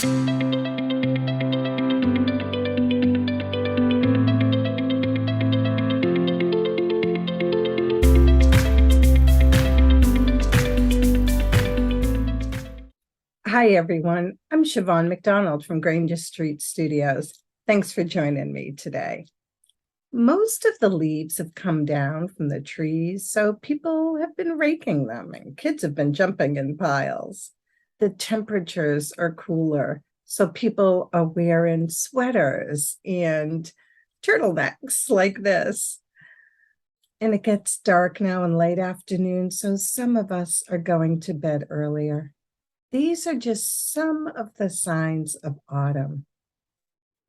Hi, everyone. I'm Siobhan McDonald from Granger Street Studios. Thanks for joining me today. Most of the leaves have come down from the trees, so people have been raking them and kids have been jumping in piles. The temperatures are cooler, so people are wearing sweaters and turtlenecks like this. And it gets dark now in late afternoon, so some of us are going to bed earlier. These are just some of the signs of autumn.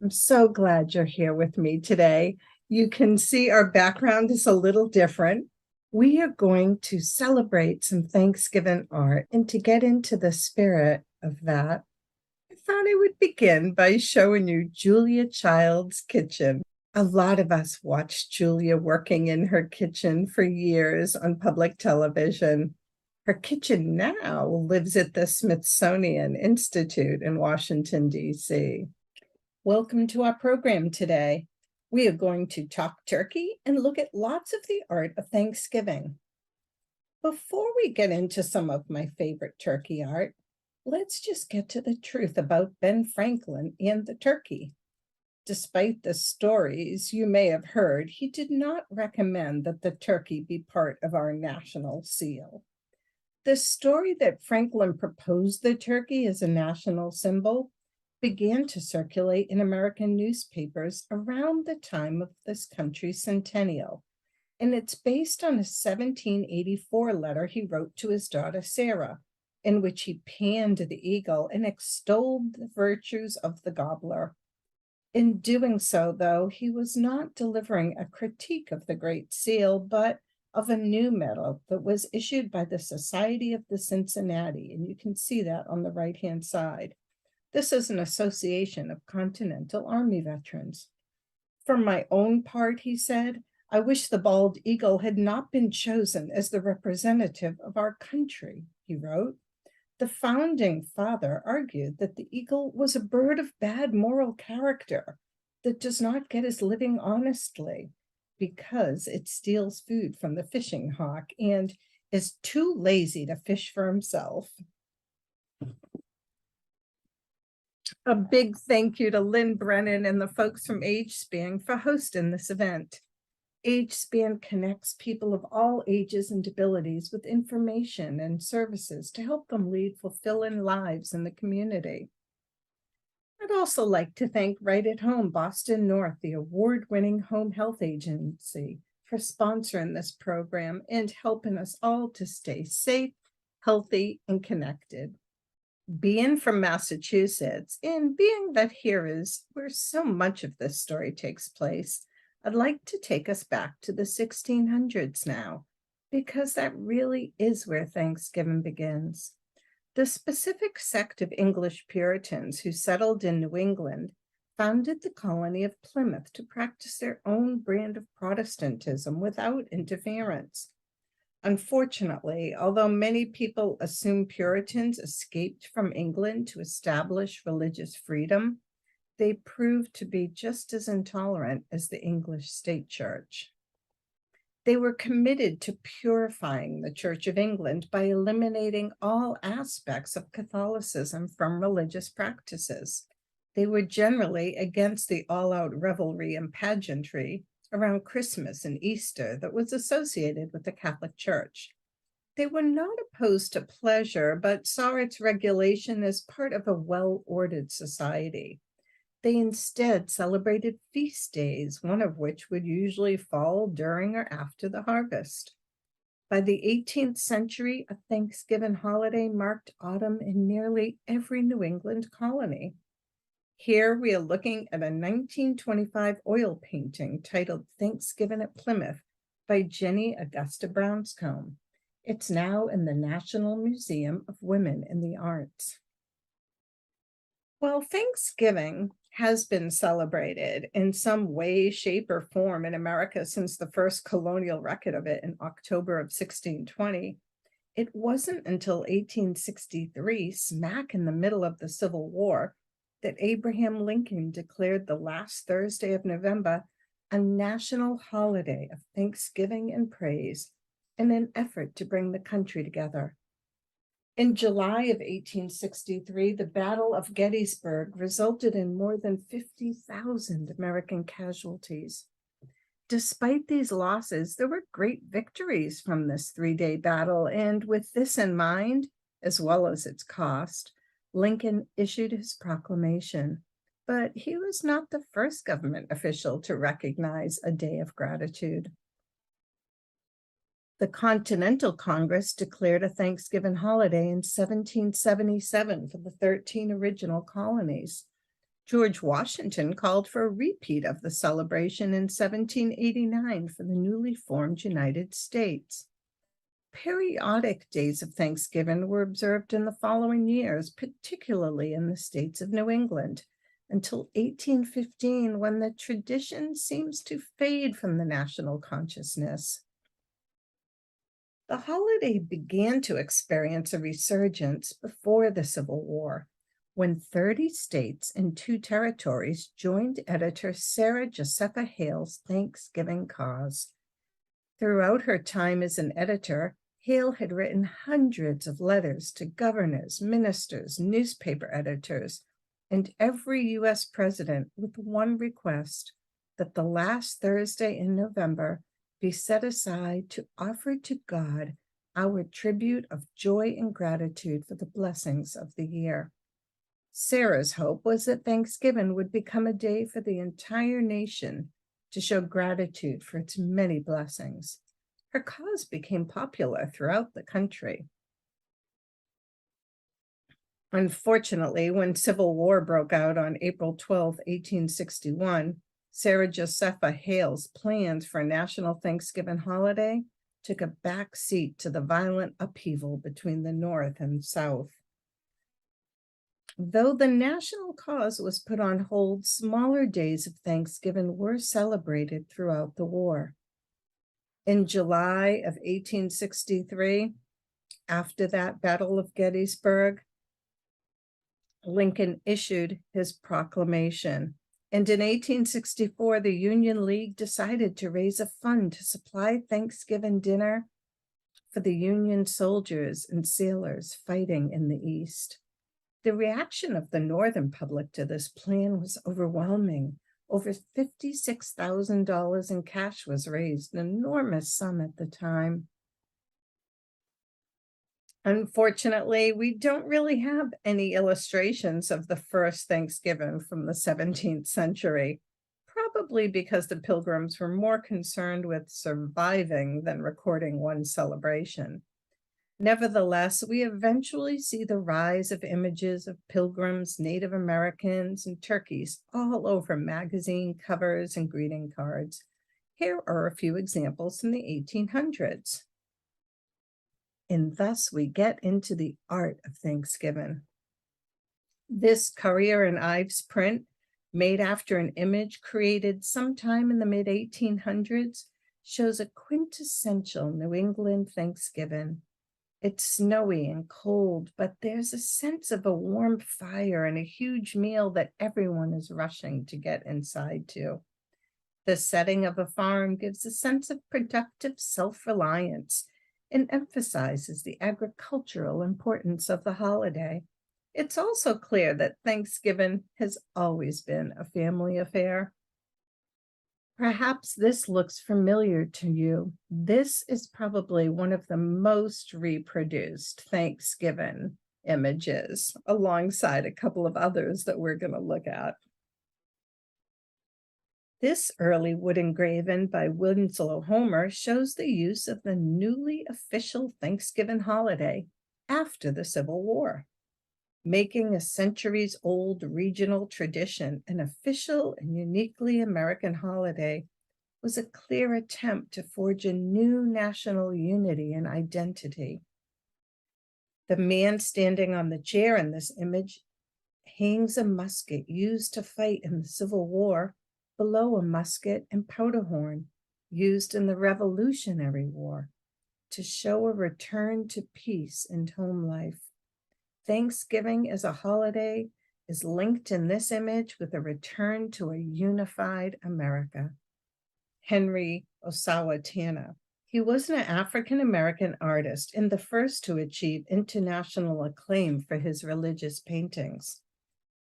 I'm so glad you're here with me today. You can see our background is a little different. We are going to celebrate some Thanksgiving art, and to get into the spirit of that, I thought I would begin by showing you Julia Child's kitchen. A lot of us watched Julia working in her kitchen for years on public television. Her kitchen now lives at the Smithsonian Institute in Washington, D.C. Welcome to our program today. We are going to talk turkey and look at lots of the art of Thanksgiving. Before we get into some of my favorite turkey art, let's just get to the truth about Ben Franklin and the turkey. Despite the stories you may have heard, he did not recommend that the turkey be part of our national seal. The story that Franklin proposed the turkey as a national symbol began to circulate in American newspapers around the time of this country's centennial, and it's based on a 1784 letter he wrote to his daughter Sarah, in which he panned the eagle and extolled the virtues of the gobbler. In doing so, though, he was not delivering a critique of the Great Seal, but of a new medal that was issued by the Society of the Cincinnati, and you can see that on the right-hand side. This is an association of Continental Army veterans. For my own part, he said, I wish the bald eagle had not been chosen as the representative of our country, he wrote. The founding father argued that the eagle was a bird of bad moral character that does not get his living honestly, because it steals food from the fishing hawk and is too lazy to fish for himself. A big thank you to Lynn Brennan and the folks from AgeSpan for hosting this event. AgeSpan connects people of all ages and abilities with information and services to help them lead fulfilling lives in the community. I'd also like to thank Right at Home Boston North, the award-winning home health agency, for sponsoring this program and helping us all to stay safe, healthy, and connected. Being from Massachusetts, and being that here is where so much of this story takes place, I'd like to take us back to the 1600s now, because that really is where Thanksgiving begins. The specific sect of English Puritans who settled in New England founded the colony of Plymouth to practice their own brand of Protestantism without interference. Unfortunately, although many people assume Puritans escaped from England to establish religious freedom, they proved to be just as intolerant as the English state church. They were committed to purifying the Church of England by eliminating all aspects of Catholicism from religious practices. They were generally against the all-out revelry and pageantry around Christmas and Easter that was associated with the Catholic Church. They were not opposed to pleasure, but saw its regulation as part of a well-ordered society. They instead celebrated feast days, one of which would usually fall during or after the harvest. By the 18th century, a Thanksgiving holiday marked autumn in nearly every New England colony. Here we are looking at a 1925 oil painting titled Thanksgiving at Plymouth by Jenny Augusta Brownscombe. It's now in the National Museum of Women in the Arts. Well, Thanksgiving has been celebrated in some way, shape, or form in America since the first colonial record of it in October of 1620. It wasn't until 1863, smack in the middle of the Civil War, that Abraham Lincoln declared the last Thursday of November a national holiday of thanksgiving and praise in an effort to bring the country together. In July of 1863, the Battle of Gettysburg resulted in more than 50,000 American casualties. Despite these losses, there were great victories from this three-day battle, and with this in mind, as well as its cost, Lincoln issued his proclamation. But he was not the first government official to recognize a day of gratitude. The Continental Congress declared a Thanksgiving holiday in 1777 for the 13 original colonies. George Washington called for a repeat of the celebration in 1789 for the newly formed United States. Periodic days of Thanksgiving were observed in the following years, particularly in the states of New England, until 1815, when the tradition seems to fade from the national consciousness. The holiday began to experience a resurgence before the Civil War, when 30 states and 2 territories joined editor Sarah Josepha Hale's Thanksgiving cause. Throughout her time as an editor, Hale had written hundreds of letters to governors, ministers, newspaper editors, and every U.S. president with one request: that the last Thursday in November be set aside to offer to God our tribute of joy and gratitude for the blessings of the year. Sarah's hope was that Thanksgiving would become a day for the entire nation to show gratitude for its many blessings. Her cause became popular throughout the country. Unfortunately, when Civil War broke out on April 12, 1861, Sarah Josepha Hale's plans for a national Thanksgiving holiday took a back seat to the violent upheaval between the North and South. Though the national cause was put on hold, smaller days of Thanksgiving were celebrated throughout the war. In July of 1863, after that Battle of Gettysburg, Lincoln issued his proclamation. And in 1864, the Union League decided to raise a fund to supply Thanksgiving dinner for the Union soldiers and sailors fighting in the East. The reaction of the Northern public to this plan was overwhelming. Over $56,000 in cash was raised, an enormous sum at the time. Unfortunately, we don't really have any illustrations of the first Thanksgiving from the 17th century, probably because the Pilgrims were more concerned with surviving than recording one celebration. Nevertheless, we eventually see the rise of images of Pilgrims, Native Americans, and turkeys all over magazine covers and greeting cards. Here are a few examples from the 1800s. And thus we get into the art of Thanksgiving. This Currier and Ives print, made after an image created sometime in the mid-1800s, shows a quintessential New England Thanksgiving. It's snowy and cold, but there's a sense of a warm fire and a huge meal that everyone is rushing to get inside to. The setting of a farm gives a sense of productive self-reliance and emphasizes the agricultural importance of the holiday. It's also clear that Thanksgiving has always been a family affair. Perhaps this looks familiar to you. This is probably one of the most reproduced Thanksgiving images, alongside a couple of others that we're going to look at. This early wood engraving by Winslow Homer shows the use of the newly official Thanksgiving holiday after the Civil War, making a centuries-old regional tradition an official and uniquely American holiday was a clear attempt to forge a new national unity and identity. The man standing on the chair in this image hangs a musket used to fight in the Civil War below a musket and powder horn used in the Revolutionary War to show a return to peace and home life. Thanksgiving as a holiday is linked in this image with a return to a unified America. Henry Osawa Tanner. He was an African-American artist and the first to achieve international acclaim for his religious paintings.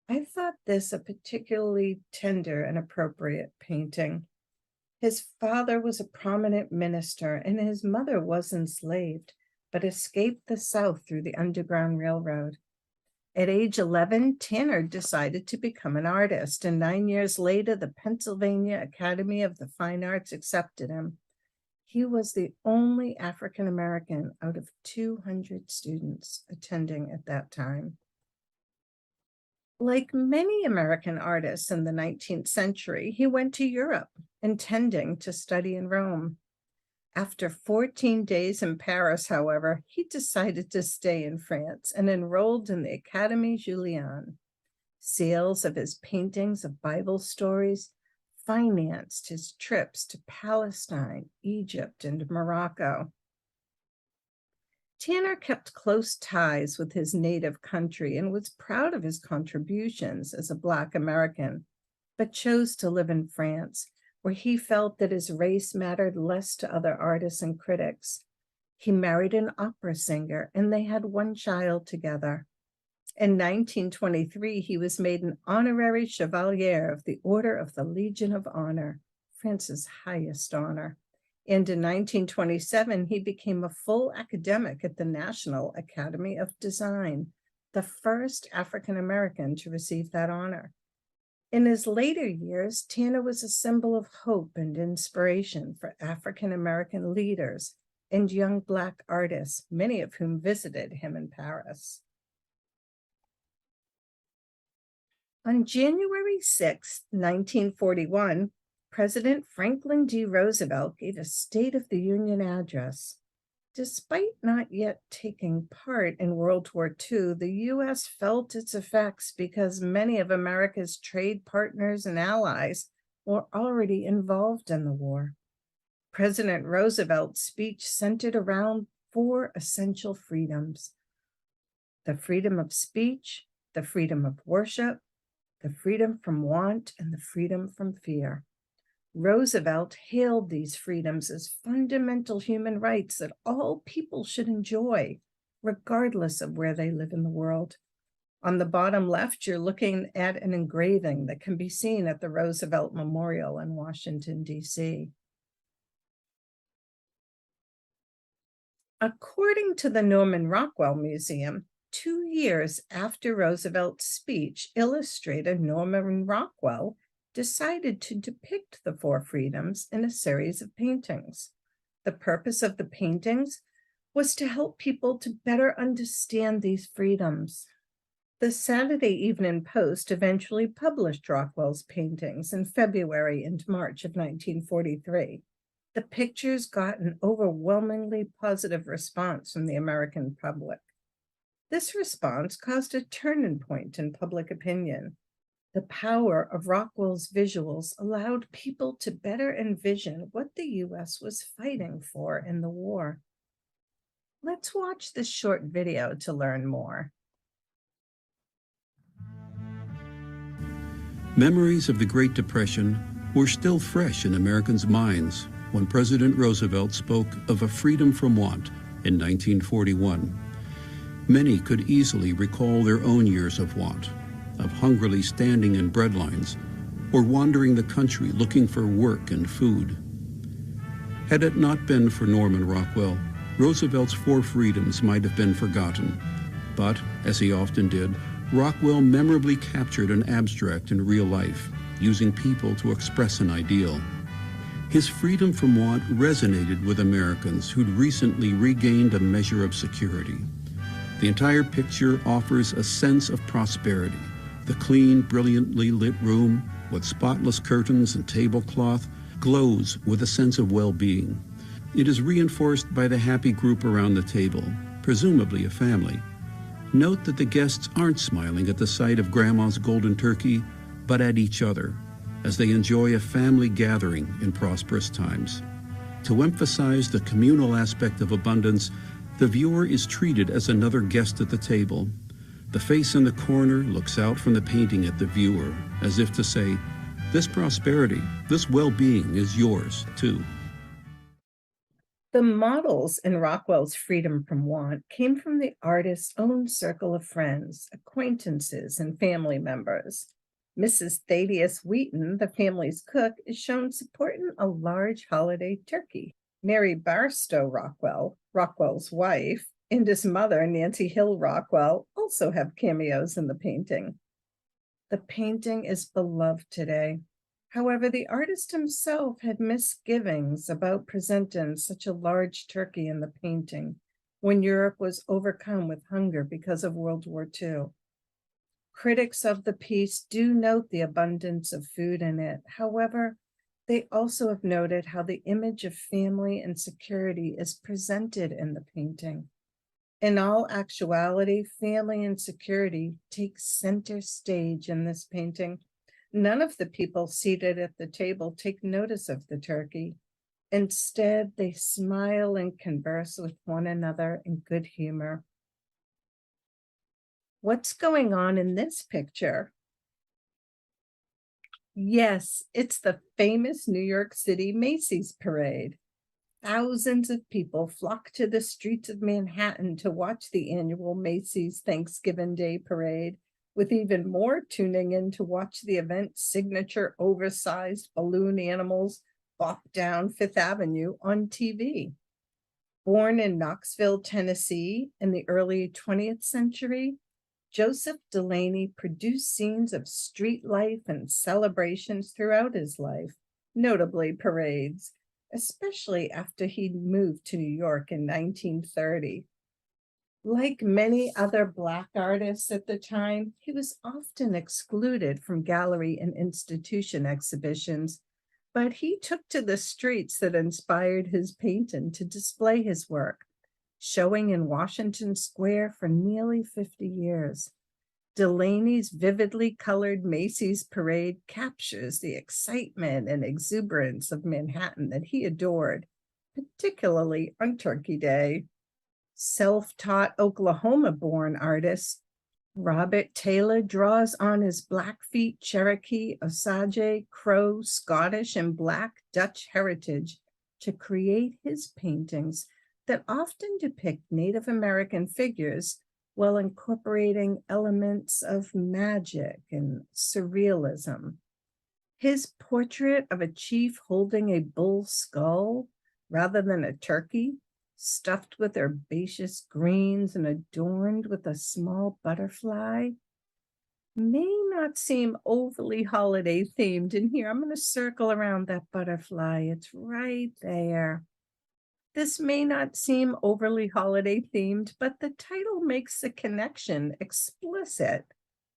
I thought this a particularly tender and appropriate painting. His father was a prominent minister and his mother was enslaved, but escaped the South through the Underground Railroad. At age 11, Tanner decided to become an artist, and 9 years later, the Pennsylvania Academy of the Fine Arts accepted him. He was the only African-American out of 200 students attending at that time. Like many American artists in the 19th century, he went to Europe, intending to study in Rome. After 14 days in Paris, however, he decided to stay in France and enrolled in the Académie Julian. Sales of his paintings of Bible stories financed his trips to Palestine, Egypt, and Morocco. Tanner kept close ties with his native country and was proud of his contributions as a Black American, but chose to live in France, where he felt that his race mattered less to other artists and critics. He married an opera singer, and they had one child together. In 1923, he was made an honorary Chevalier of the Order of the Legion of Honor, France's highest honor. And in 1927, he became a full academic at the National Academy of Design, the first African-American to receive that honor. In his later years, Tanner was a symbol of hope and inspiration for African-American leaders and young Black artists, many of whom visited him in Paris. On January 6, 1941, President Franklin D. Roosevelt gave a State of the Union address. Despite not yet taking part in World War II, the U.S. felt its effects because many of America's trade partners and allies were already involved in the war. President Roosevelt's speech centered around 4 essential freedoms: the freedom of speech, the freedom of worship, the freedom from want, and the freedom from fear. Roosevelt hailed these freedoms as fundamental human rights that all people should enjoy, regardless of where they live in the world. On the bottom left, you're looking at an engraving that can be seen at the Roosevelt Memorial in Washington, D.C. According to the Norman Rockwell Museum, 2 years after Roosevelt's speech, illustrator Norman Rockwell decided to depict the 4 freedoms in a series of paintings. The purpose of the paintings was to help people to better understand these freedoms. The Saturday Evening Post eventually published Rockwell's paintings in February and March of 1943. The pictures got an overwhelmingly positive response from the American public. This response caused a turning point in public opinion. The power of Rockwell's visuals allowed people to better envision what the U.S. was fighting for in the war. Let's watch this short video to learn more. Memories of the Great Depression were still fresh in Americans' minds when President Roosevelt spoke of a freedom from want in 1941. Many could easily recall their own years of want, of hungrily standing in breadlines or wandering the country looking for work and food. Had it not been for Norman Rockwell, Roosevelt's 4 freedoms might have been forgotten. But, as he often did, Rockwell memorably captured an abstract in real life, using people to express an ideal. His freedom from want resonated with Americans who'd recently regained a measure of security. The entire picture offers a sense of prosperity. The clean, brilliantly lit room, with spotless curtains and tablecloth, glows with a sense of well-being. It is reinforced by the happy group around the table, presumably a family. Note that the guests aren't smiling at the sight of Grandma's golden turkey, but at each other, as they enjoy a family gathering in prosperous times. To emphasize the communal aspect of abundance, the viewer is treated as another guest at the table. The face in the corner looks out from the painting at the viewer, as if to say, this prosperity, this well-being is yours too. The models in Rockwell's Freedom from Want came from the artist's own circle of friends, acquaintances, and family members. Mrs. Thaddeus Wheaton, the family's cook, is shown supporting a large holiday turkey. Mary Barstow Rockwell, Rockwell's wife, and his mother, Nancy Hill Rockwell, also have cameos in the painting. The painting is beloved today. However, the artist himself had misgivings about presenting such a large turkey in the painting when Europe was overcome with hunger because of World War II. Critics of the piece do note the abundance of food in it. However, they also have noted how the image of family and security is presented in the painting. In all actuality, family and security take center stage in this painting. None of the people seated at the table take notice of the turkey. Instead, they smile and converse with one another in good humor. What's going on in this picture? Yes, it's the famous New York City Macy's parade. Thousands of people flock to the streets of Manhattan to watch the annual Macy's Thanksgiving Day parade, with even more tuning in to watch the event's signature oversized balloon animals bop down Fifth Avenue on TV. Born in Knoxville, Tennessee in the early 20th century, Joseph Delaney produced scenes of street life and celebrations throughout his life, notably parades, especially after he moved to New York in 1930. Like many other Black artists at the time, he was often excluded from gallery and institution exhibitions, but he took to the streets that inspired his painting to display his work, showing in Washington Square for nearly 50 years. Delaney's vividly colored Macy's parade captures the excitement and exuberance of Manhattan that he adored, particularly on Turkey Day. Self-taught Oklahoma-born artist Robert Taylor draws on his Blackfeet, Cherokee, Osage, Crow, Scottish, and Black Dutch heritage to create his paintings that often depict Native American figures while incorporating elements of magic and surrealism. His portrait of a chief holding a bull skull rather than a turkey, stuffed with herbaceous greens and adorned with a small butterfly, may not seem overly holiday themed. And here, I'm going to circle around that butterfly. It's right there. This may not seem overly holiday themed, but the title makes the connection explicit,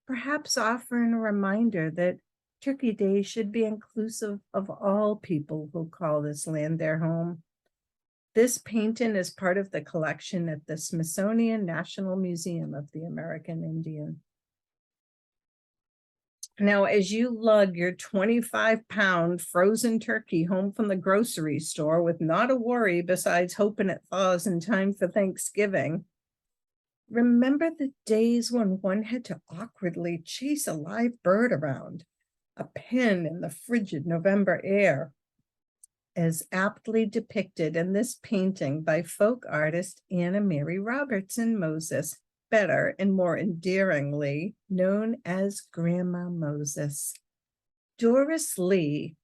perhaps offering a reminder that Turkey Day should be inclusive of all people who call this land their home. This painting is part of the collection at the Smithsonian National Museum of the American Indian. Now, as you lug your 25-pound frozen turkey home from the grocery store with not a worry besides hoping it thaws in time for Thanksgiving, remember the days when one had to awkwardly chase a live bird around, a pin in the frigid November air, as aptly depicted in this painting by folk artist Anna Mary Robertson Moses, better and more endearingly known as Grandma Moses. Doris Lee,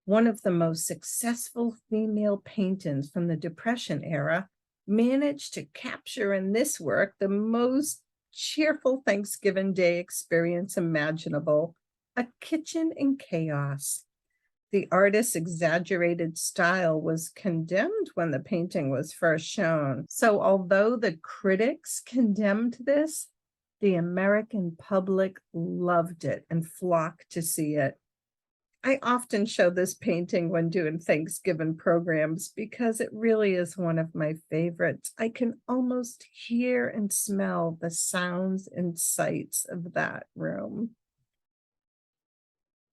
one of the most successful female painters from the Depression era, managed to capture in this work the most cheerful Thanksgiving Day experience imaginable, a kitchen in chaos. The artist's exaggerated style was condemned when the painting was first shown. So although the critics condemned this, the American public loved it and flocked to see it. I often show this painting when doing Thanksgiving programs because it really is one of my favorites. I can almost hear and smell the sounds and sights of that room.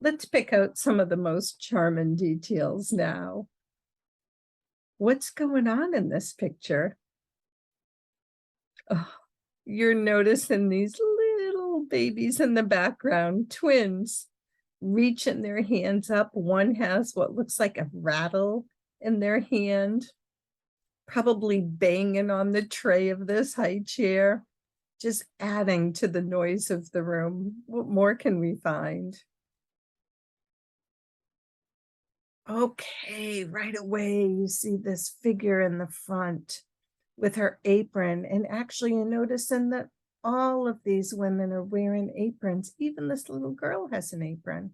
Let's pick out some of the most charming details now. What's going on in this picture? Oh, you're noticing these little babies in the background, twins, reaching their hands up. One has what looks like a rattle in their hand, probably banging on the tray of this high chair, just adding to the noise of the room. What more can we find? Okay, right away, you see this figure in the front with her apron. And actually, you're noticing that all of these women are wearing aprons. Even this little girl has an apron.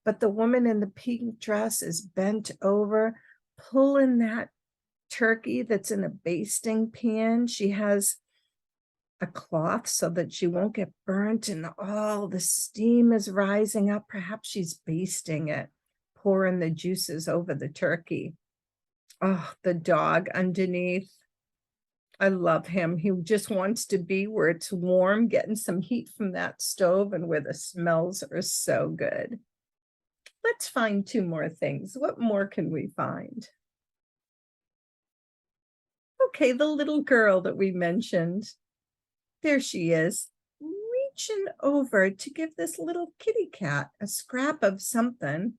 But the woman in the pink dress is bent over, pulling that turkey that's in a basting pan. She has a cloth so that she won't get burnt, and all the steam is rising up. Perhaps she's basting it, pouring the juices over the turkey. Oh, the dog underneath. I love him. He just wants to be where it's warm, getting some heat from that stove and where the smells are so good. Let's find two more things. What more can we find? Okay, the little girl that we mentioned. There she is, reaching over to give this little kitty cat a scrap of something.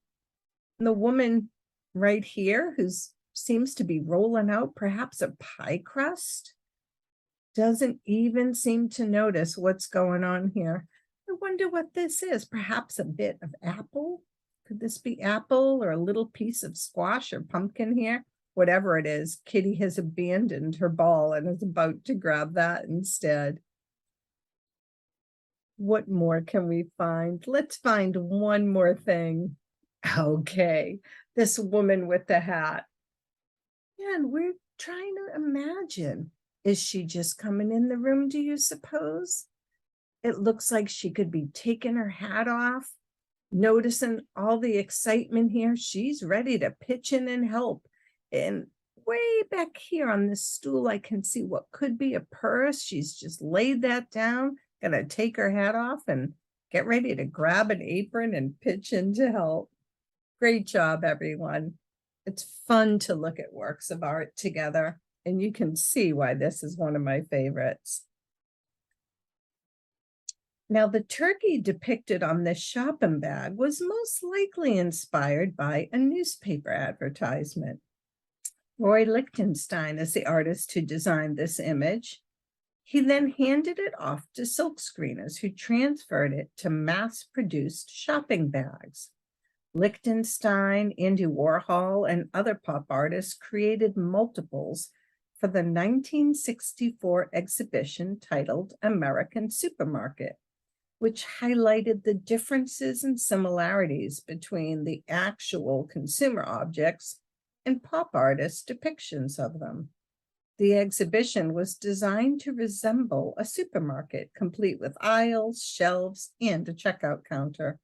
And the woman right here, who seems to be rolling out perhaps a pie crust, doesn't even seem to notice what's going on here. I wonder what this is. Perhaps a bit of apple? Could this be apple or a little piece of squash or pumpkin here? Whatever it is, Kitty has abandoned her ball and is about to grab that instead. What more can we find? Let's find one more thing. Okay, this woman with the hat. Yeah, and we're trying to imagine, is she just coming in the room, do you suppose? It looks like she could be taking her hat off, noticing all the excitement here. She's ready to pitch in and help. And way back here on this stool, I can see what could be a purse. She's just laid that down, gonna take her hat off and get ready to grab an apron and pitch in to help. Great job, everyone. It's fun to look at works of art together, and you can see why this is one of my favorites. Now, the turkey depicted on this shopping bag was most likely inspired by a newspaper advertisement. Roy Lichtenstein is the artist who designed this image. He then handed it off to silkscreeners who transferred it to mass-produced shopping bags. Lichtenstein, Andy Warhol, and other pop artists created multiples for the 1964 exhibition titled American Supermarket, which highlighted the differences and similarities between the actual consumer objects and pop artists' depictions of them. The exhibition was designed to resemble a supermarket, complete with aisles, shelves, and a checkout counter.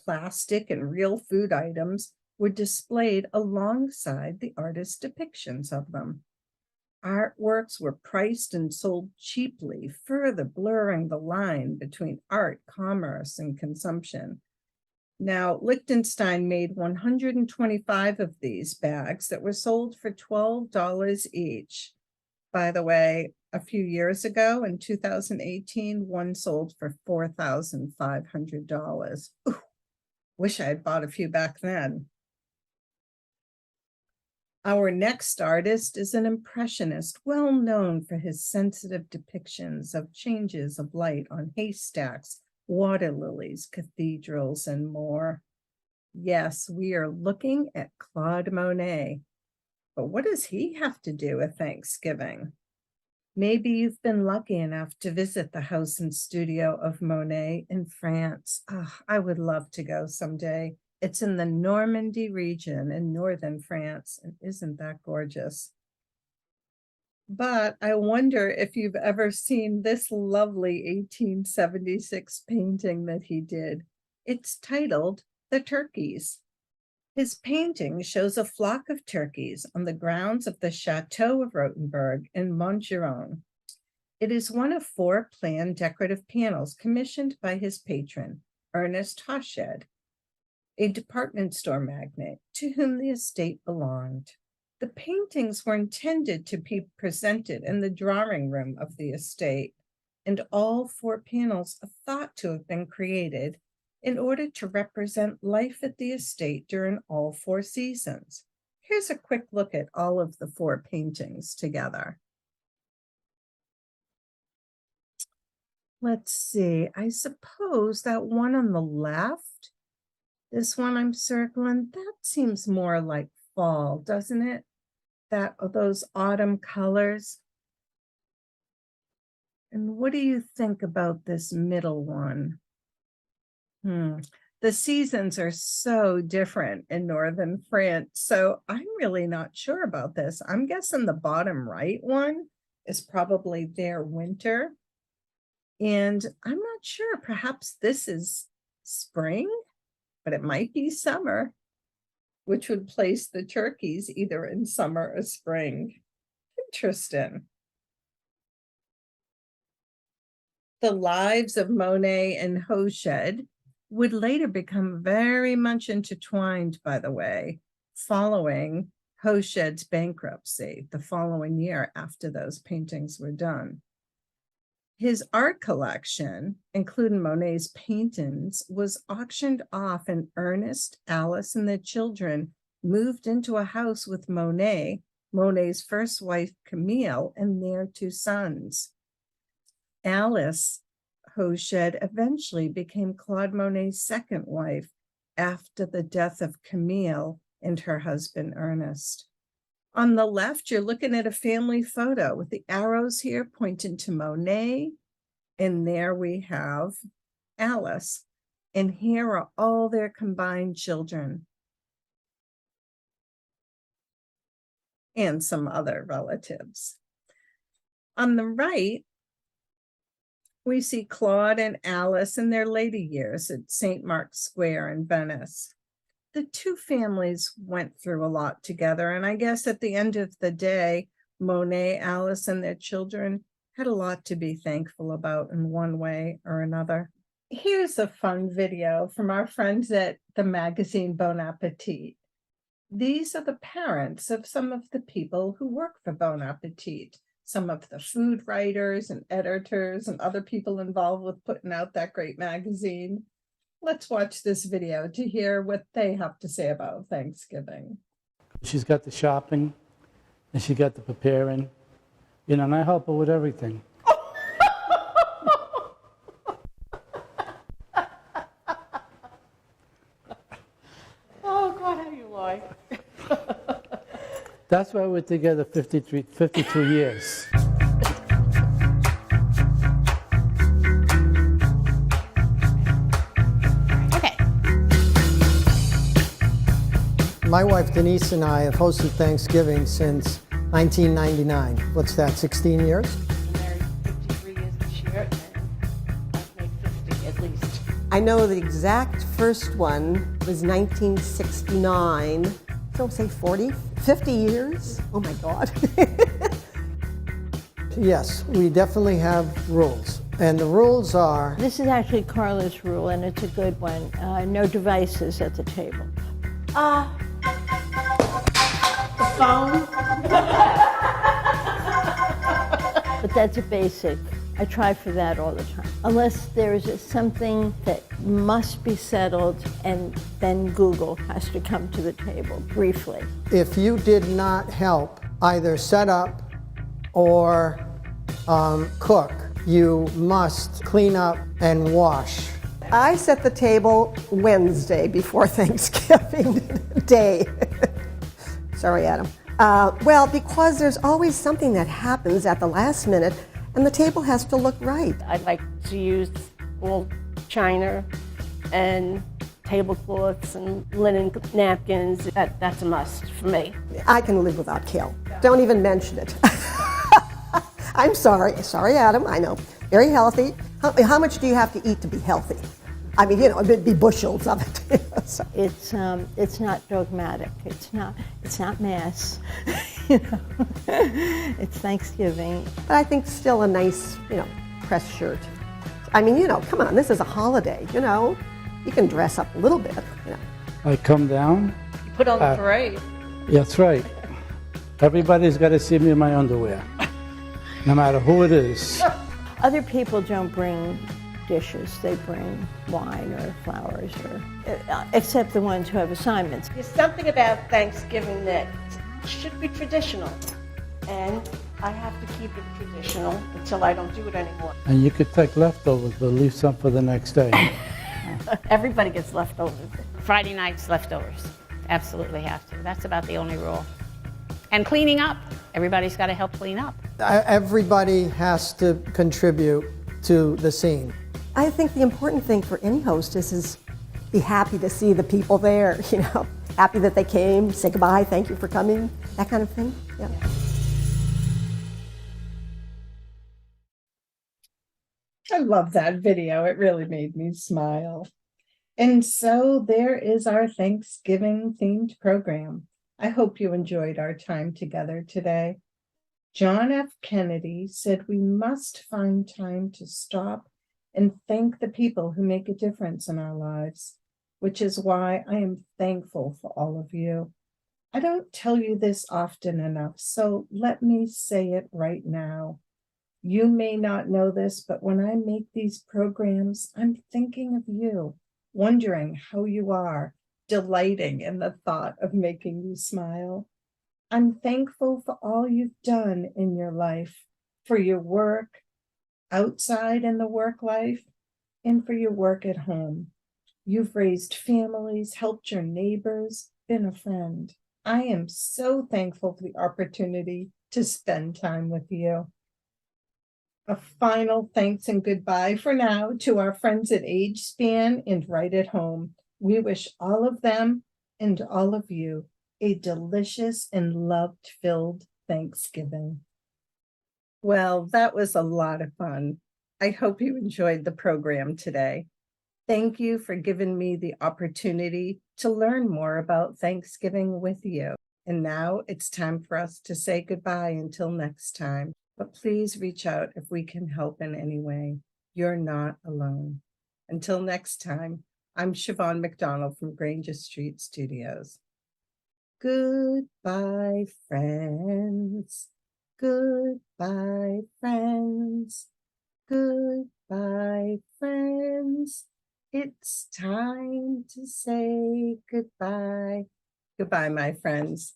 Plastic and real food items were displayed alongside the artist's depictions of them. Artworks were priced and sold cheaply, further blurring the line between art, commerce, and consumption. Now, Lichtenstein made 125 of these bags that were sold for $12 each. By the way, a few years ago in 2018, one sold for $4,500. Ooh, wish I had bought a few back then. Our next artist is an impressionist, well known for his sensitive depictions of changes of light on haystacks, water lilies, cathedrals, and more. Yes, we are looking at Claude Monet. But what does he have to do with Thanksgiving? Maybe you've been lucky enough to visit the house and studio of Monet in France. Oh, I would love to go someday. It's in the Normandy region in northern France, and isn't that gorgeous? But I wonder if you've ever seen this lovely 1876 painting that he did. It's titled The Turkeys. His painting shows a flock of turkeys on the grounds of the Chateau of Rothenburg in Montgeron. It is one of 4 planned decorative panels commissioned by his patron, Ernest Hached, a department store magnate to whom the estate belonged. The paintings were intended to be presented in the drawing room of the estate, and all 4 panels are thought to have been created in order to represent life at the estate during all 4 seasons. Here's a quick look at all of the 4 paintings together. Let's see, I suppose that one on the left, this one I'm circling, that seems more like fall, doesn't it? Those autumn colors. And what do you think about this middle one? The seasons are so different in northern France, so I'm really not sure about this. I'm guessing the bottom right one is probably their winter. And I'm not sure, perhaps this is spring, but it might be summer, which would place the turkeys either in summer or spring. Interesting. The lives of Monet and Hochet would later become very much intertwined, by the way, following Hochet's bankruptcy the following year after those paintings were done. His art collection, including Monet's paintings, was auctioned off, and Ernest, Alice, and their children moved into a house with Monet, Monet's first wife, Camille, and their 2 sons. Alice Hochet eventually became Claude Monet's second wife after the death of Camille and her husband, Ernest. On the left, you're looking at a family photo with the arrows here pointing to Monet, and there we have Alice, and here are all their combined children and some other relatives. On the right, we see Claude and Alice in their later years at St. Mark's Square in Venice. The 2 families went through a lot together, and I guess at the end of the day, Monet, Alice, and their children had a lot to be thankful about in one way or another. Here's a fun video from our friends at the magazine Bon Appetit. These are the parents of some of the people who work for Bon Appetit, some of the food writers and editors and other people involved with putting out that great magazine. Let's watch this video to hear what they have to say about Thanksgiving. She's got the shopping, and she got the preparing, and I help her with everything. Oh, God, how you lie. That's why we're together 52 years. My wife Denise and I have hosted Thanksgiving since 1999. What's that, 16 years? I'm married 53 years this year, and I've made 50 at least. I know the exact first one was 1969. So say 40, 50 years? Oh my God. Yes, we definitely have rules. And the rules are, This is actually Carla's rule, and it's a good one. No devices at the table. The phone? But that's a basic. I try for that all the time. Unless there is something that must be settled, and then Google has to come to the table briefly. if you did not help either set up or cook, you must clean up and wash. I set the table Wednesday before Thanksgiving Day. Sorry, Adam. Well, because there's always something that happens at the last minute, and the table has to look right. I like to use old china and tablecloths and linen napkins. That's a must for me. I can live without kale. Don't even mention it. I'm sorry. Sorry, Adam, I know. Very healthy. How much do you have to eat to be healthy? I mean, it'd be bushels of it. So. It's not dogmatic. It's not mass. You know, it's Thanksgiving. But I think still a nice, press shirt. I mean, come on, this is a holiday, You can dress up a little bit, I come down. You put on the parade. That's right. Everybody's got to see me in my underwear, no matter who it is. Other people don't bring dishes, they bring wine or flowers, or except the ones who have assignments. There's something about Thanksgiving that should be traditional, and I have to keep it traditional until I don't do it anymore. And you could take leftovers, but leave some for the next day. Everybody gets leftovers. Friday night's leftovers. Absolutely have to. That's about the only rule. And cleaning up. Everybody's got to help clean up. Everybody has to contribute to the scene. I think the important thing for any hostess is be happy to see the people there, you know, happy that they came, say goodbye, thank you for coming, that kind of thing. Yeah. I love that video. It really made me smile. And so there is our Thanksgiving themed program. I hope you enjoyed our time together today. John F. Kennedy said we must find time to stop and thank the people who make a difference in our lives, which is why I am thankful for all of you. I don't tell you this often enough, so let me say it right now. You may not know this, but when I make these programs, I'm thinking of you, wondering how you are, delighting in the thought of making you smile. I'm thankful for all you've done in your life, for your work outside in the work life, and for your work at home. You've raised families, helped your neighbors, been a friend. I am so thankful for the opportunity to spend time with you. A final thanks and goodbye for now to our friends at Age Span and Right at Home. We wish all of them and all of you a delicious and love-filled Thanksgiving. Well, that was a lot of fun. I hope you enjoyed the program today. Thank you for giving me the opportunity to learn more about Thanksgiving with you. And now it's time for us to say goodbye until next time. But please reach out if we can help in any way. You're not alone. Until next time, I'm Siobhan McDonald from Granger Street Studios. Goodbye, friends. Goodbye, friends. Goodbye, friends. It's time to say goodbye. Goodbye, my friends.